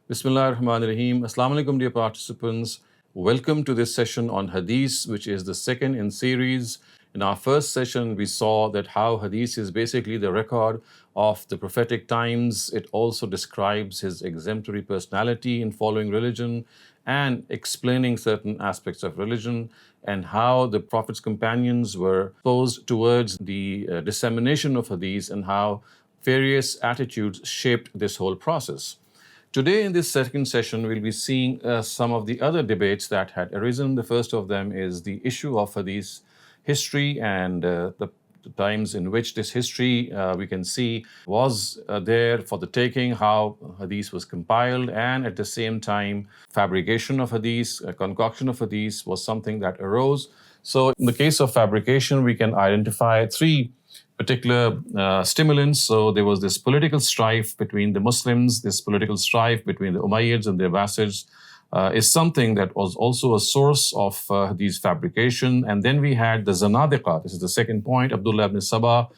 Bismillahirrahmanirrahim. Assalamu alaikum, dear participants. Welcome to this session on Hadith, which is the second in series. In our first session, we saw that how Hadith is basically the record of the prophetic times. It also describes his exemplary personality in following religion and explaining certain aspects of religion, and how the Prophet's companions were posed towards the dissemination of Hadith, and how various attitudes shaped this whole process. Today, in this second session, we'll be seeing some of the other debates that had arisen. The first of them is the issue of Hadith history and the times in which this history, we can see, was there for the taking, how Hadith was compiled, and at the same time, fabrication of Hadith, concoction of Hadith was something that arose. So in the case of fabrication, we can identify three particular stimulants. So there was this political strife between the Muslims, this political strife between the Umayyads and the Abbasids is something that was also a source of Hadith fabrication. And then we had the Zanadiqa. This is the second point. Abdullah ibn Sabah,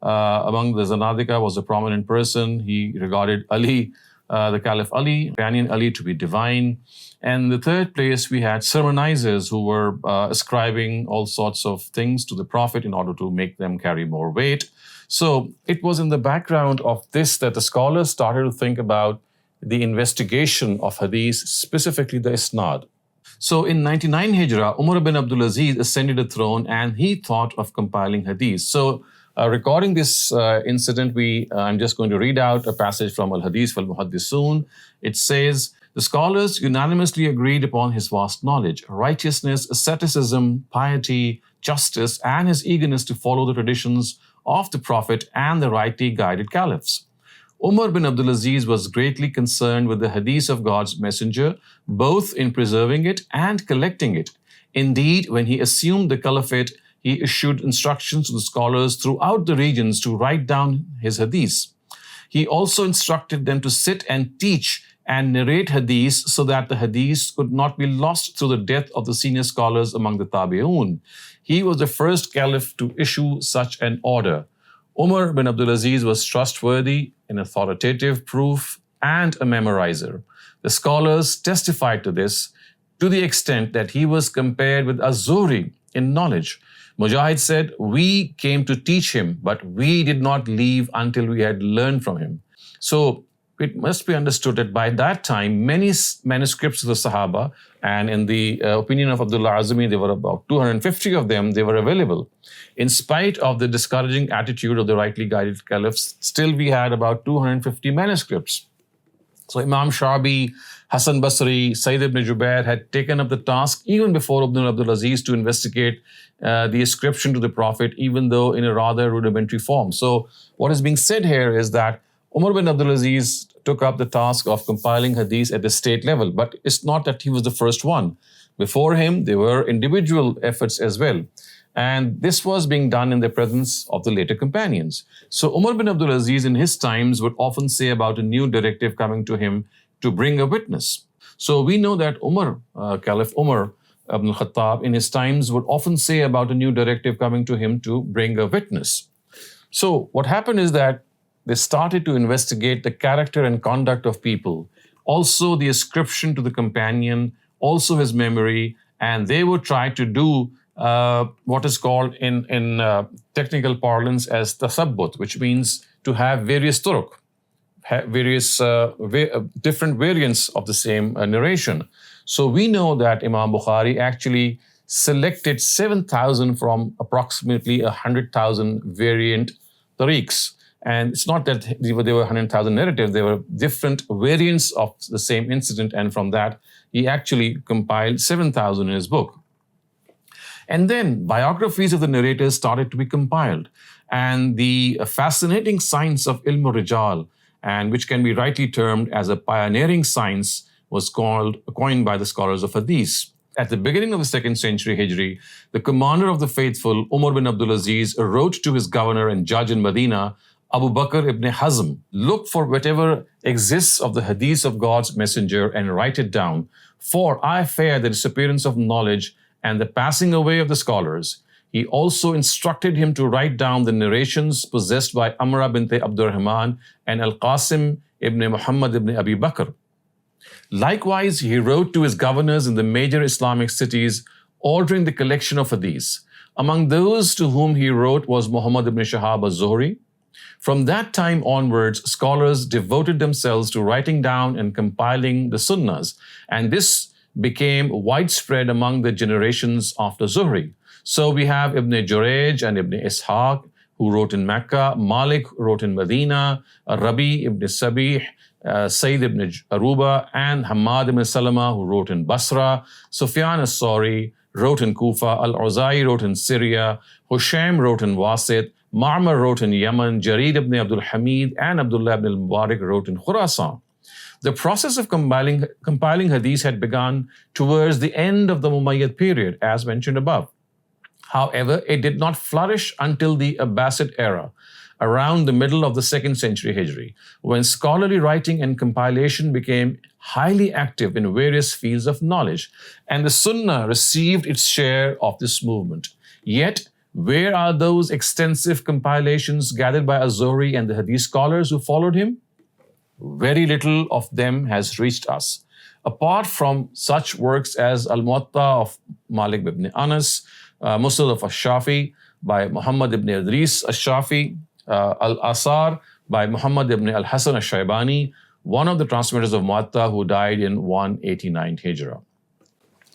among the Zanadiqa, was a prominent person. He regarded Ali, the Caliph Ali, companion Ali, to be divine. And in the third place, we had sermonizers who were ascribing all sorts of things to the Prophet in order to make them carry more weight. So it was in the background of this that the scholars started to think about the investigation of Hadith, specifically the isnad. So in 99 Hijrah, Umar bin Abdul Aziz ascended the throne and he thought of compiling Hadith. So recording this incident, I'm just going to read out a passage from Al-Hadith wal-Muhaddisun. It says, "The scholars unanimously agreed upon his vast knowledge, righteousness, asceticism, piety, justice, and his eagerness to follow the traditions of the Prophet and the rightly guided caliphs. Umar bin Abdul Aziz was greatly concerned with the Hadith of God's Messenger, both in preserving it and collecting it. Indeed, when he assumed the caliphate, he issued instructions to the scholars throughout the regions to write down his Hadiths. He also instructed them to sit and teach and narrate Hadiths so that the Hadiths could not be lost through the death of the senior scholars among the Tabi'un. He was the first caliph to issue such an order. Umar bin Abdul Aziz was trustworthy, an authoritative proof, and a memorizer. The scholars testified to this to the extent that he was compared with Az-Zuhri in knowledge. Mujahid said, 'We came to teach him, but we did not leave until we had learned from him.' So it must be understood that by that time, many manuscripts of the Sahaba, and in the opinion of Abdullah Azmi, there were about 250 of them, they were available. In spite of the discouraging attitude of the rightly guided caliphs, still we had about 250 manuscripts. So Imam Shabi, Hassan Basri, Sayyid ibn Jubair had taken up the task even before Ibn Abdul Aziz to investigate the ascription to the Prophet, even though in a rather rudimentary form. So what is being said here is that Umar bin Abdul Aziz took up the task of compiling Hadith at the state level, but it's not that he was the first one. Before him, there were individual efforts as well. And this was being done in the presence of the later companions. So Umar bin Abdul Aziz in his times would often say about a new directive coming to him to bring a witness. So we know that Caliph Umar ibn al-Khattab in his times would often say about a new directive coming to him to bring a witness. So what happened is that they started to investigate the character and conduct of people, also the ascription to the companion, also his memory, and they would try to do what is called in technical parlance as tasabbut, which means to have various turuq, various different variants of the same narration. So we know that Imam Bukhari actually selected 7,000 from approximately 100,000 variant tariqs. And it's not that there were 100,000 narratives, there were different variants of the same incident, and from that, he actually compiled 7,000 in his book. And then biographies of the narrators started to be compiled. And the fascinating science of ilm al-rijal, and which can be rightly termed as a pioneering science, was coined by the scholars of Hadith. At the beginning of the 2nd century Hijri, the commander of the faithful, Umar bin Abdul Aziz, wrote to his governor and judge in Medina, Abu Bakr ibn Hazm, "Look for whatever exists of the Hadith of God's Messenger and write it down, for I fear the disappearance of knowledge and the passing away of the scholars." He also instructed him to write down the narrations possessed by Amra bint Abdurrahman and Al-Qasim ibn Muhammad ibn Abi Bakr. Likewise, he wrote to his governors in the major Islamic cities, ordering the collection of hadiths. Among those to whom he wrote was Muhammad ibn Shihab az-Zuhri. From that time onwards, scholars devoted themselves to writing down and compiling the sunnahs, and this became widespread among the generations after Zuhri. So we have Ibn Jurayj and Ibn Ishaq, who wrote in Mecca, Malik wrote in Medina, Rabi ibn Sabih, Sayyid ibn Aruba, and Hamad ibn Salama, who wrote in Basra, Sufyan as-Sawri wrote in Kufa, Al-Uzai wrote in Syria, Hushaym wrote in Wasit, Ma'mar wrote in Yemen, Jarir ibn Abdul Hamid and Abdullah ibn al-Mubarak wrote in Khurasan. The process of compiling hadith had begun towards the end of the Umayyad period, as mentioned above. However, it did not flourish until the Abbasid era, around the middle of the 2nd century Hijri, when scholarly writing and compilation became highly active in various fields of knowledge, and the Sunnah received its share of this movement. Yet, where are those extensive compilations gathered by Az-Zuhri and the Hadith scholars who followed him? Very little of them has reached us. Apart from such works as Al-Muwatta of Malik ibn Anas, Musnad of Ash-Shafi by Muhammad ibn Idris Ash-Shafi, Al-Asar by Muhammad ibn al-Hasan Ash-Shaybani, one of the transmitters of Muwatta who died in 189 Hijrah.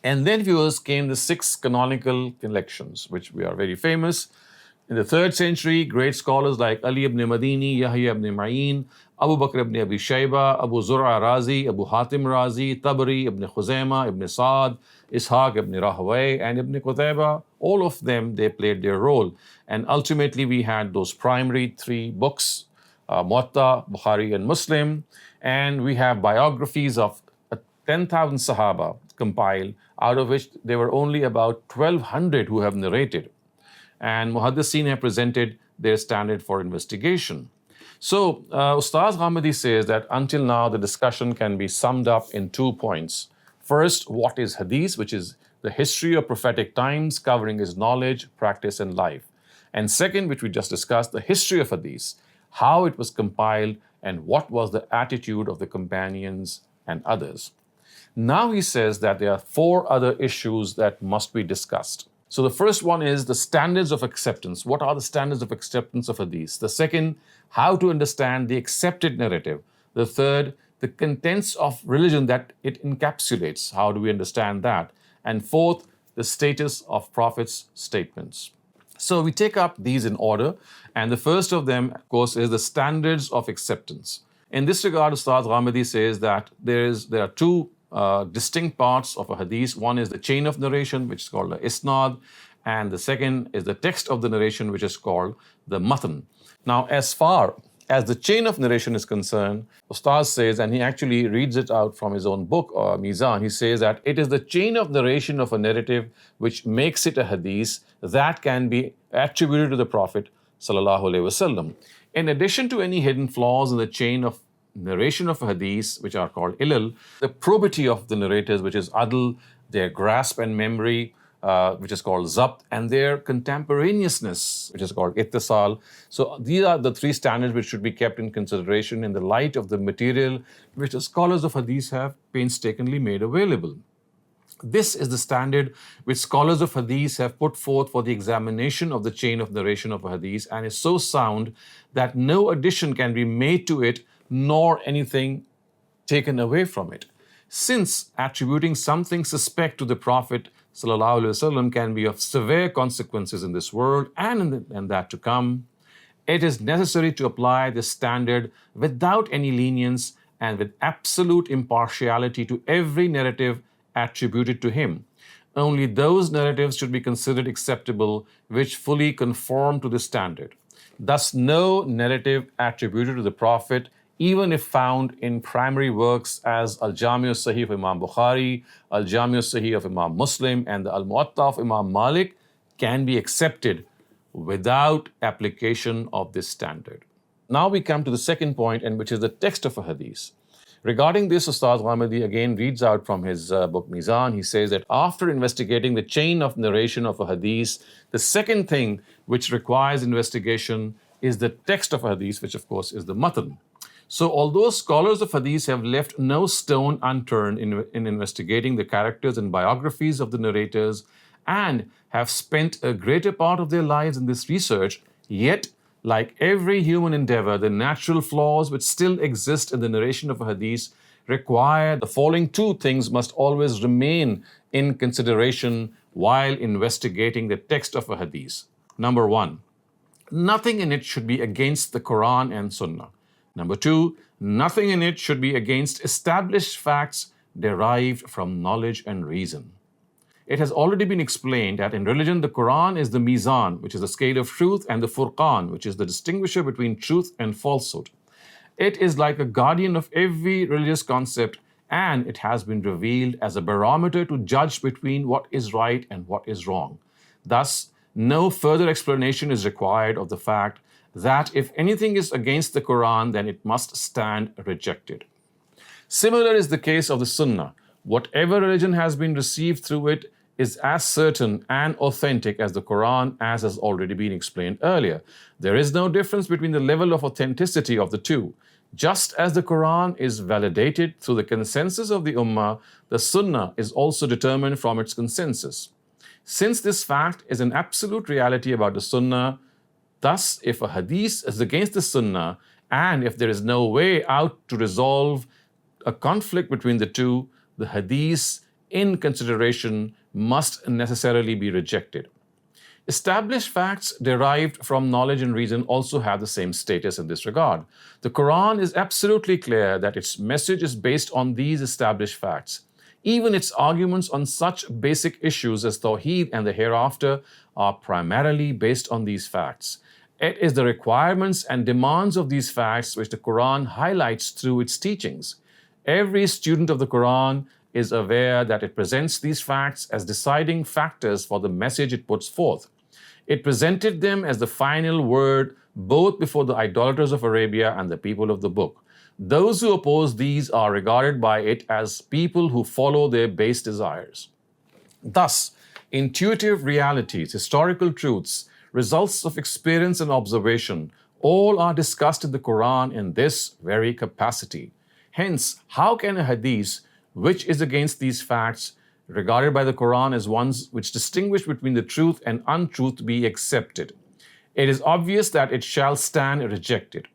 And then, viewers, came the 6 canonical collections, which we are very famous. In the 3rd century, great scholars like Ali ibn Madini, Yahya ibn Ma'in, Abu Bakr ibn Abi Shayba, Abu Zur'a Razi, Abu Hatim Razi, Tabari ibn Khuzaymah, ibn Sa'd, Ishaq ibn Rahawayh, and ibn Qutayba, all of them, they played their role. And ultimately, we had those primary 3 books, Muwatta, Bukhari, and Muslim. And we have biographies of 10,000 Sahaba compiled, out of which there were only about 1,200 who have narrated. And Muhaddiseen have presented their standard for investigation. So, Ustaz Ghamidi says that until now, the discussion can be summed up in 2 points. First, what is Hadith, which is the history of prophetic times, covering his knowledge, practice, and life. And second, which we just discussed, the history of Hadith, how it was compiled, and what was the attitude of the companions and others. Now he says that there are 4 other issues that must be discussed. So the first one is the standards of acceptance. What are the standards of acceptance of Hadith? The second, how to understand the accepted narrative. The third, the contents of religion that it encapsulates. How do we understand that? And fourth, the status of Prophet's statements. So we take up these in order, and the first of them, of course, is the standards of acceptance. In this regard, Ustaz Ghamidi says that there are 2 distinct parts of a hadith. One is the chain of narration, which is called the isnad, and the second is the text of the narration, which is called the mutton. Now, as far as the chain of narration is concerned, Ustaz says, and he actually reads it out from his own book, Mizan, he says that it is the chain of narration of a narrative which makes it a hadith that can be attributed to the Prophet sallallahu alaihi wasallam. In addition to any hidden flaws in the chain of narration of a hadith, which are called ilal, the probity of the narrators, which is adl, their grasp and memory, which is called zabt, and their contemporaneousness, which is called ittisal. So these are the 3 standards which should be kept in consideration in the light of the material which the scholars of hadith have painstakingly made available. This is the standard which scholars of hadith have put forth for the examination of the chain of narration of a hadith, and is so sound that no addition can be made to it nor anything taken away from it. Since attributing something suspect to the Prophet sallallahu alaihi wasallam can be of severe consequences in this world and in that to come, it is necessary to apply this standard without any lenience and with absolute impartiality to every narrative attributed to him. Only those narratives should be considered acceptable which fully conform to this standard. Thus, no narrative attributed to the Prophet, even if found in primary works as Al-Jami' al-Sahih of Imam Bukhari, Al-Jami' al-Sahih of Imam Muslim, and the Al-Muwatta of Imam Malik, can be accepted without application of this standard. Now we come to the second point, and which is the text of a hadith. Regarding this, Ustaz Ghamidi again reads out from his book Mizan. He says that after investigating the chain of narration of a hadith, the second thing which requires investigation is the text of a hadith, which of course is the mutton. So, although scholars of Hadith have left no stone unturned in investigating the characters and biographies of the narrators and have spent a greater part of their lives in this research, yet, like every human endeavor, the natural flaws which still exist in the narration of a Hadith require the following two things must always remain in consideration while investigating the text of a Hadith. Number one, nothing in it should be against the Quran and Sunnah. Number two, nothing in it should be against established facts derived from knowledge and reason. It has already been explained that in religion, the Quran is the mizan, which is the scale of truth, and the Furqan, which is the distinguisher between truth and falsehood. It is like a guardian of every religious concept, and it has been revealed as a barometer to judge between what is right and what is wrong. Thus, no further explanation is required of the fact that if anything is against the Quran, then it must stand rejected. Similar is the case of the Sunnah. Whatever religion has been received through it is as certain and authentic as the Quran, as has already been explained earlier. There is no difference between the level of authenticity of the two. Just as the Quran is validated through the consensus of the Ummah, the Sunnah is also determined from its consensus. Since this fact is an absolute reality about the Sunnah, thus, if a Hadith is against the Sunnah, and if there is no way out to resolve a conflict between the two, the Hadith in consideration must necessarily be rejected. Established facts derived from knowledge and reason also have the same status in this regard. The Quran is absolutely clear that its message is based on these established facts. Even its arguments on such basic issues as Tawheed and the hereafter are primarily based on these facts. It is the requirements and demands of these facts which the Quran highlights through its teachings. Every student of the Quran is aware that it presents these facts as deciding factors for the message it puts forth. It presented them as the final word both before the idolaters of Arabia and the people of the book. Those who oppose these are regarded by it as people who follow their base desires. Thus, intuitive realities, historical truths, results of experience and observation, all are discussed in the Quran in this very capacity. Hence, how can a Hadith which is against these facts, regarded by the Quran as ones which distinguish between the truth and untruth, be accepted? It is obvious that it shall stand rejected.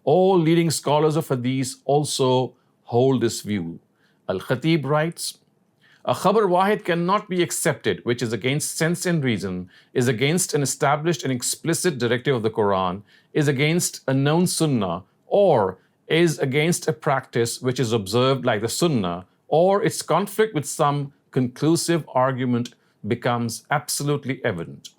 All leading scholars of Hadith also hold this view. Al-Khatib writes, a khabar wahid cannot be accepted which is against sense and reason, is against an established and explicit directive of the Quran, is against a known sunnah, or is against a practice which is observed like the sunnah, or its conflict with some conclusive argument becomes absolutely evident.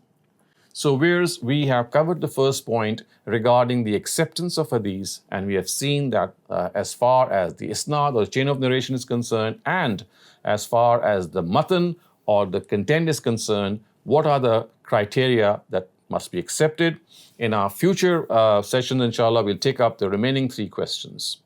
So, viewers, we have covered the first point regarding the acceptance of Hadith, and we have seen that as far as the isnad or the chain of narration is concerned, and as far as the mutton or the content is concerned, what are the criteria that must be accepted. In our future sessions, inshallah, we'll take up the remaining three questions.